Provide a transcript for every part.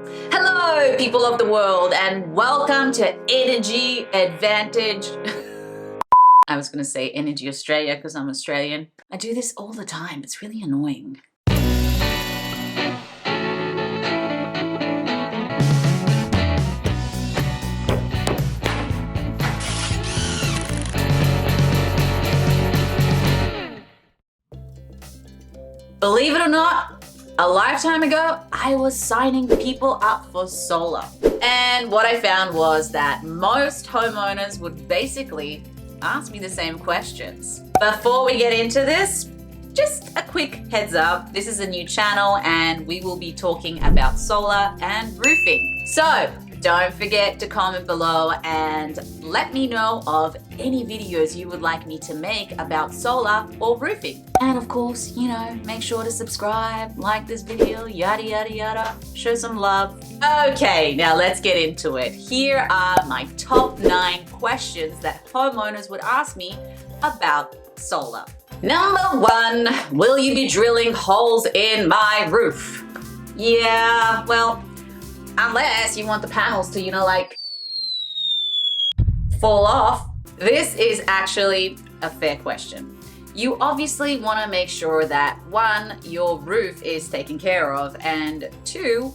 Hello, people of the world, and welcome to Energy Advantage. I was going to say Energy Australia because I'm Australian. I do this all the time. It's really annoying. Believe it or not, a lifetime ago, I was signing people up for solar. And what I found was that most homeowners would basically ask me the same questions. Before we get into this, just a quick heads up. This is a new channel and we will be talking about solar and roofing. So don't forget to comment below and let me know of any videos you would like me to make about solar or roofing. And of course, make sure to subscribe, like this video, yada, yada, yada. Show some love. Okay, now let's get into it. Here are my top 9 questions that homeowners would ask me about solar. Number 1, will you be drilling holes in my roof? Yeah, well, unless you want the panels to, fall off. This is actually a fair question. You obviously want to make sure that 1, your roof is taken care of, and 2,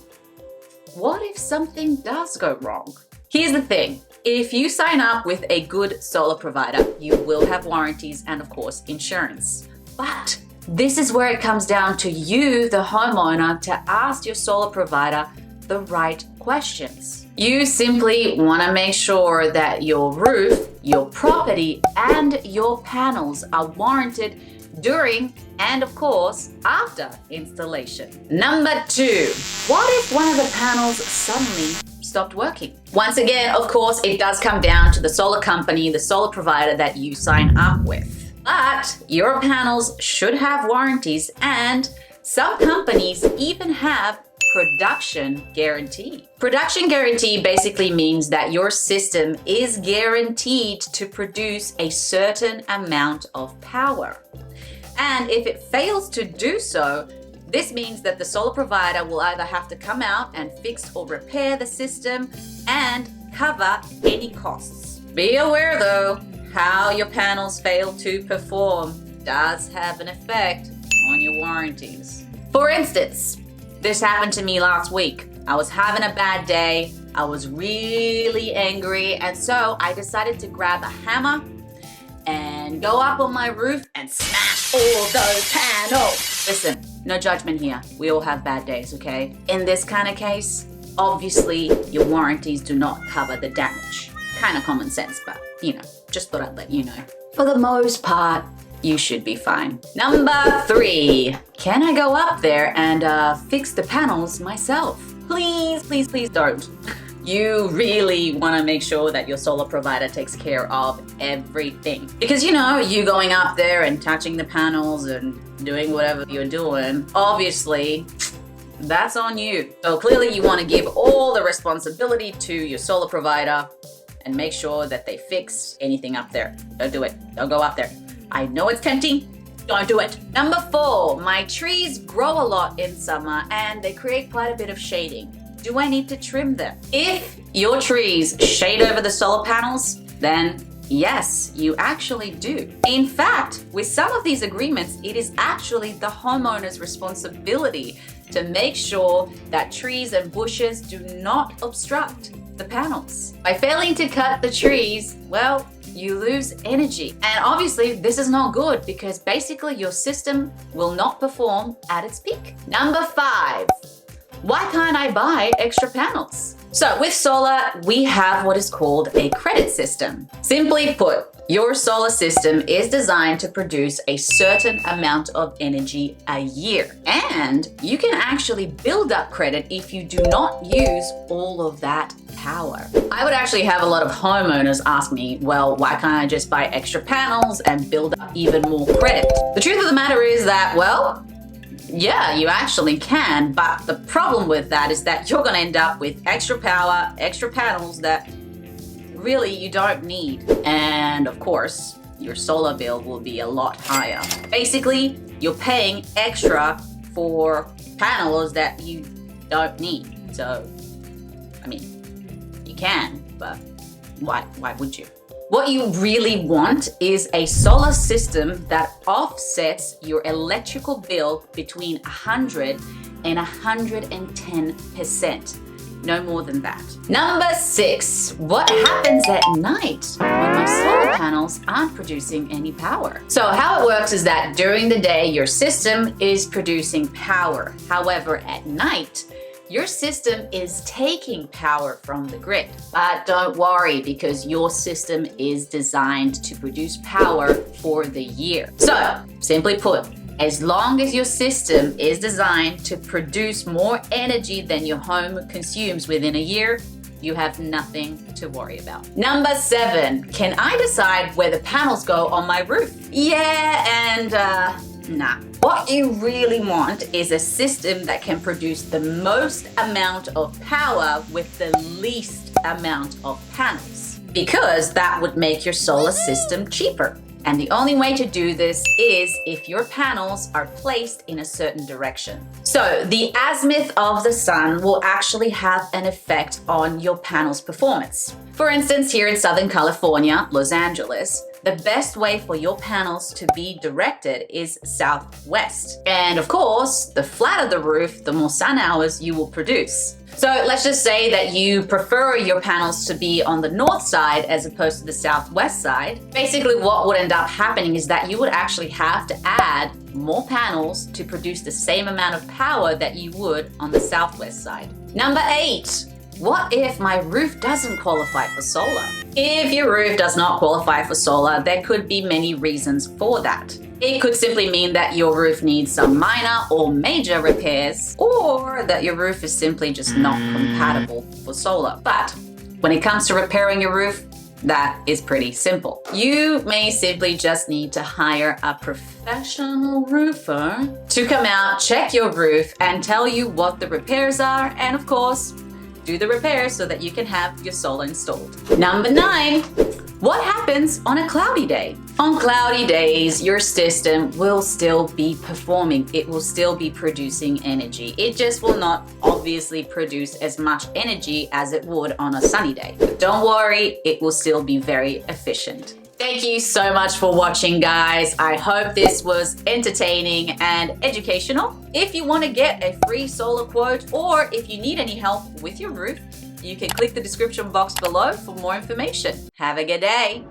what if something does go wrong? Here's the thing. If you sign up with a good solar provider, you will have warranties and of course insurance. But this is where it comes down to you, the homeowner, to ask your solar provider the right questions. You simply want to make sure that your roof, your property, and your panels are warranted during and of course after installation. Number 2, what if one of the panels suddenly stopped working? Once again, of course, it does come down to the solar company, the solar provider that you sign up with. But your panels should have warranties, and some companies even have production guarantee. Production guarantee basically means that your system is guaranteed to produce a certain amount of power. And if it fails to do so, this means that the solar provider will either have to come out and fix or repair the system and cover any costs. Be aware though, how your panels fail to perform does have an effect on your warranties. For instance, this happened to me last week. I was having a bad day, I was really angry, and so I decided to grab a hammer and go up on my roof and smash all those panels. Listen, no judgment here. We all have bad days, okay? In this kind of case, obviously your warranties do not cover the damage. Kind of common sense, but just thought I'd let you know. For the most part, you should be fine. Number 3, can I go up there and fix the panels myself? Please, please, please don't. You really want to make sure that your solar provider takes care of everything. Because you going up there and touching the panels and doing whatever you're doing, obviously, that's on you. So clearly you want to give all the responsibility to your solar provider and make sure that they fix anything up there. Don't do it. Don't go up there. I know it's tempting. Don't do it. Number 4, my trees grow a lot in summer and they create quite a bit of shading. Do I need to trim them? If your trees shade over the solar panels, then yes, you actually do. In fact, with some of these agreements, it is actually the homeowner's responsibility to make sure that trees and bushes do not obstruct the panels. By failing to cut the trees, well, you lose energy. And obviously this is not good because basically your system will not perform at its peak. Number 5, why can't I buy extra panels? So with solar, we have what is called a credit system. Simply put, your solar system is designed to produce a certain amount of energy a year. And you can actually build up credit if you do not use all of that power. I would actually have a lot of homeowners ask me, well, why can't I just buy extra panels and build up even more credit? The truth of the matter is that, well, yeah, you actually can, but the problem with that is that you're going to end up with extra power, extra panels that really you don't need. And of course, your solar bill will be a lot higher. Basically, you're paying extra for panels that you don't need. So, I mean, you can, but why would you? What you really want is a solar system that offsets your electrical bill between 100 and 110%. No more than that. Number 6, what happens at night when my solar panels aren't producing any power? So how it works is that during the day, your system is producing power. However, at night, your system is taking power from the grid. But don't worry, because your system is designed to produce power for the year. So, simply put, as long as your system is designed to produce more energy than your home consumes within a year, you have nothing to worry about. Number 7, can I decide where the panels go on my roof? Yeah, and nah. What you really want is a system that can produce the most amount of power with the least amount of panels, because that would make your solar system cheaper. And the only way to do this is if your panels are placed in a certain direction. So the azimuth of the sun will actually have an effect on your panel's performance. For instance, here in Southern California, Los Angeles, the best way for your panels to be directed is southwest. And of course, the flatter the roof, the more sun hours you will produce. So let's just say that you prefer your panels to be on the north side as opposed to the southwest side. Basically, what would end up happening is that you would actually have to add more panels to produce the same amount of power that you would on the southwest side. Number 8. What if my roof doesn't qualify for solar? If your roof does not qualify for solar, there could be many reasons for that. It could simply mean that your roof needs some minor or major repairs, or that your roof is simply just not compatible for solar. But when it comes to repairing your roof, that is pretty simple. You may simply just need to hire a professional roofer to come out, check your roof, and tell you what the repairs are, and of course, do the repairs so that you can have your solar installed. Number 9, what happens on a cloudy day? On cloudy days, your system will still be performing. It will still be producing energy. It just will not obviously produce as much energy as it would on a sunny day. But don't worry, it will still be very efficient. Thank you so much for watching, guys. I hope this was entertaining and educational. If you want to get a free solar quote, or if you need any help with your roof, you can click the description box below for more information. Have a good day.